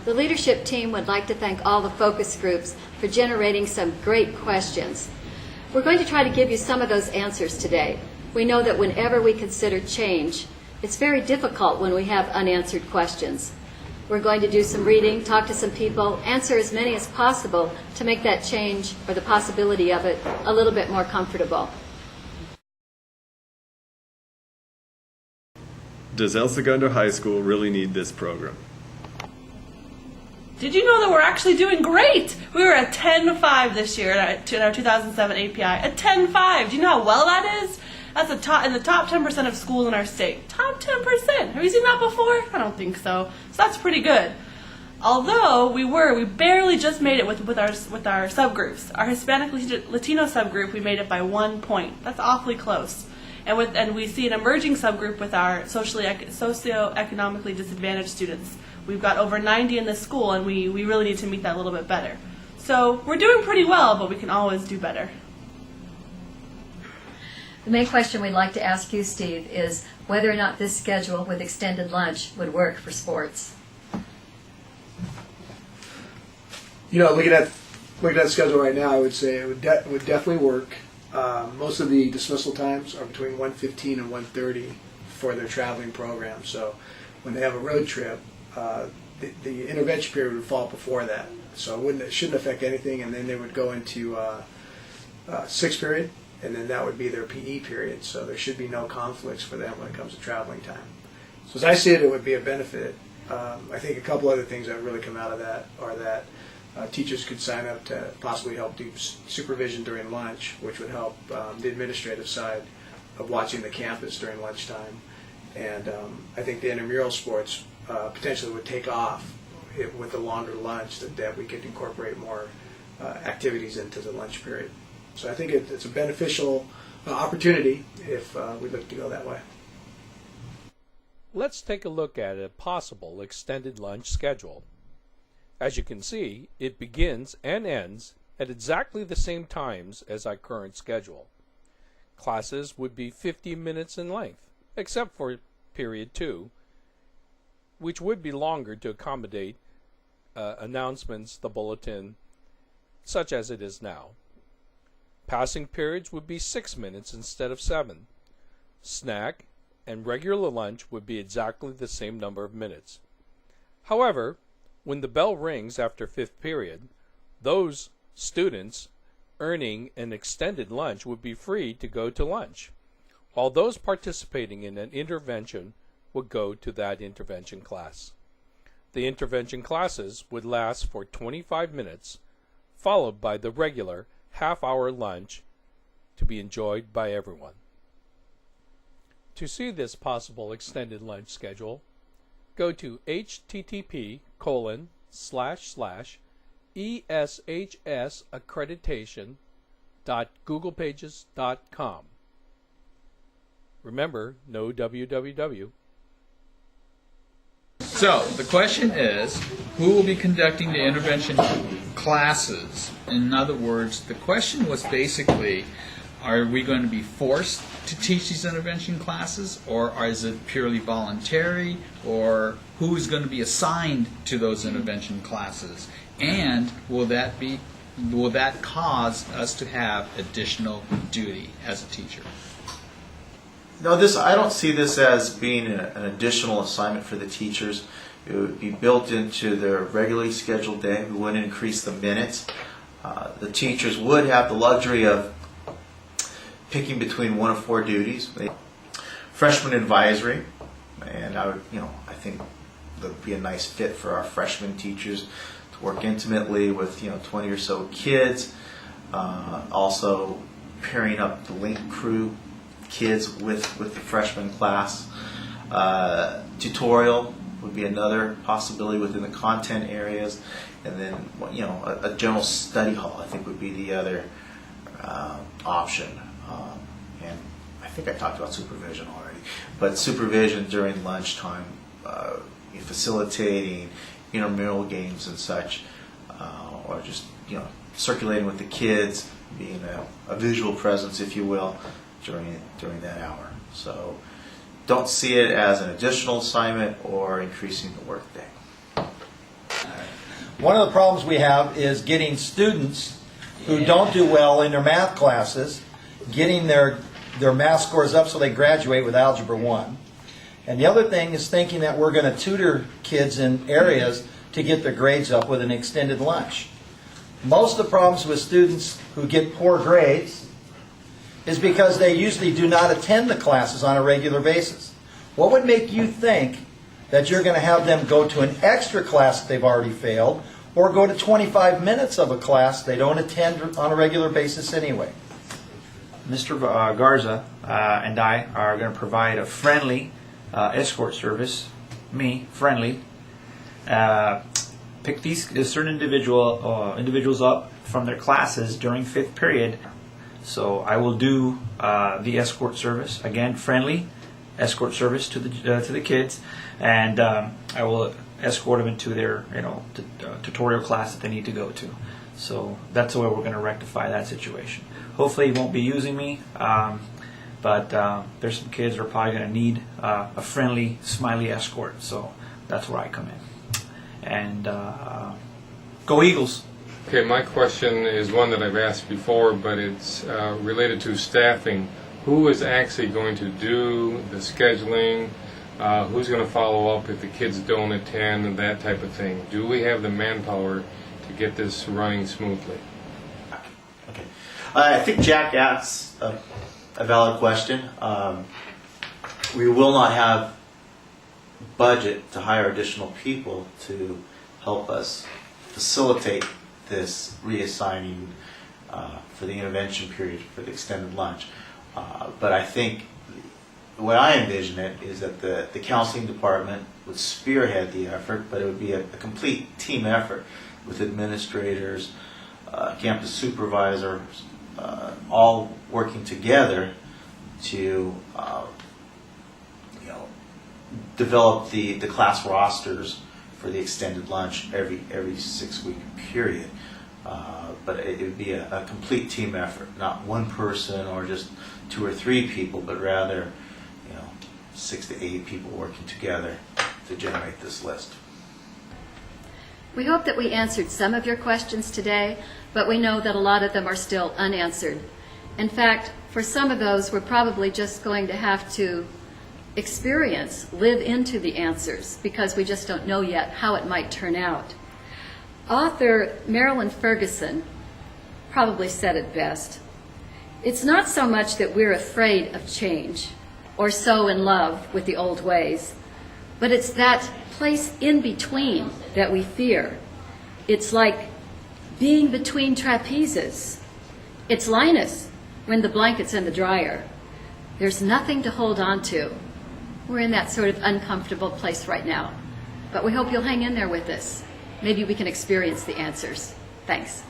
The leadership team would like to thank all the focus groups for generating some great questions. We're going to try to give you some of those answers today. We know that whenever we consider change, it's very difficult when we have unanswered questions. We're going to do some reading, talk to some people, answer as many as possible to make that change, or the possibility of it, a little bit more comfortable. Does El Segundo High School really need this program? Did you know that we're actually doing great? We were a 10.5 this year in our 2007 API. A 10.5. Do you know how well that is? That's in the top 10% of schools in our state. Top 10%. Have you seen that before? I don't think so. So that's pretty good. Although we barely just made it with our subgroups. Our Hispanic Latino subgroup, we made it by 1 point. That's awfully close. And we see an emerging subgroup with our socioeconomically disadvantaged students. We've got over 90 in this school, and we really need to meet that a little bit better. So we're doing pretty well, but we can always do better. The main question we'd like to ask you, Steve, is whether or not this schedule with extended lunch would work for sports. You know, looking at the schedule right now, I would say it would definitely work. Most of the dismissal times are between 1:15 and 1:30 for their traveling program. So when they have a road trip, the intervention period would fall before that. So it shouldn't affect anything, and then they would go into sixth period, and then that would be their PE period. So there should be no conflicts for them when it comes to traveling time. So as I see it, it would be a benefit. I think a couple other things that really come out of that are that teachers could sign up to possibly help do supervision during lunch, which would help the administrative side of watching the campus during lunchtime. And I think the intramural sports potentially would take off with a longer lunch, that we could incorporate more activities into the lunch period. So I think it's a beneficial opportunity if we look to go that way. Let's take a look at a possible extended lunch schedule. As you can see, it begins and ends at exactly the same times as our current schedule. Classes would be 50 minutes in length, except for period 2, which would be longer to accommodate announcements, the bulletin, such as it is now. Passing periods would be 6 minutes instead of 7. Snack and regular lunch would be exactly the same number of minutes. However, when the bell rings after 5th period, those students earning an extended lunch would be free to go to lunch, while those participating in an intervention would go to that intervention class. The intervention classes would last for 25 minutes, followed by the regular half-hour lunch to be enjoyed by everyone. To see this possible extended lunch schedule, go to http://ESHSaccreditation.googlepages.com. Remember, no www. So, the question is, who will be conducting the intervention classes? In other words, the question was basically, are we going to be forced to teach these intervention classes, or is it purely voluntary, or who is going to be assigned to those intervention classes? And will that cause us to have additional duty as a teacher? No, I don't see this as being an additional assignment for the teachers. It would be built into their regularly scheduled day. We wouldn't increase the minutes. The teachers would have the luxury of picking between 1 of 4 duties. Freshman advisory, and I think that would be a nice fit for our freshman teachers to work intimately with 20 or so kids. Also pairing up the link crew kids with the freshman class. Tutorial would be another possibility within the content areas, and then a general study hall I think would be the other option. And I think I talked about supervision already, but supervision during lunchtime, facilitating intramural games and such, or just circulating with the kids, being a visual presence, if you will, during that hour. So don't see it as an additional assignment or increasing the workday. One of the problems we have is getting students who don't do well in their math classes, getting their math scores up so they graduate with Algebra 1. And the other thing is thinking that we're going to tutor kids in areas to get their grades up with an extended lunch. Most of the problems with students who get poor grades is because they usually do not attend the classes on a regular basis. What would make you think that you're going to have them go to an extra class that they've already failed, or go to 25 minutes of a class they don't attend on a regular basis anyway? Mr. Garza and I are going to provide a friendly escort service. Friendly. Pick these certain individuals up from their classes during 5th period. So I will do the escort service, again, friendly escort service to the kids, and I will escort them into their tutorial class that they need to go to. So that's the way we're going to rectify that situation. Hopefully he won't be using me, but there's some kids who are probably going to need a friendly, smiley escort. So that's where I come in. And go Eagles! Okay, my question is one that I've asked before, but it's related to staffing. Who is actually going to do the scheduling? Who's going to follow up if the kids don't attend and that type of thing? Do we have the manpower to get this running smoothly? Okay. I think Jack asked a valid question. We will not have budget to hire additional people to help us facilitate this reassigning for the intervention period for the extended lunch. But I think the way I envision it is that the counseling department would spearhead the effort, but it would be a complete team effort with administrators, campus supervisors, all working together to develop the class rosters for the extended lunch every 6-week period. But it would be a complete team effort, not one person or just 2 or 3 people, but rather 6 to 8 people working together to generate this list. We hope that we answered some of your questions today, but we know that a lot of them are still unanswered. In fact, for some of those, we're probably just going to have to live into the answers, because we just don't know yet how it might turn out. Author Marilyn Ferguson probably said it best. It's not so much that we're afraid of change or so in love with the old ways, but it's that place in between that we fear. It's like being between trapezes. It's Linus when the blanket's in the dryer. There's nothing to hold on to. We're in that sort of uncomfortable place right now, but we hope you'll hang in there with us. Maybe we can experience the answers. Thanks.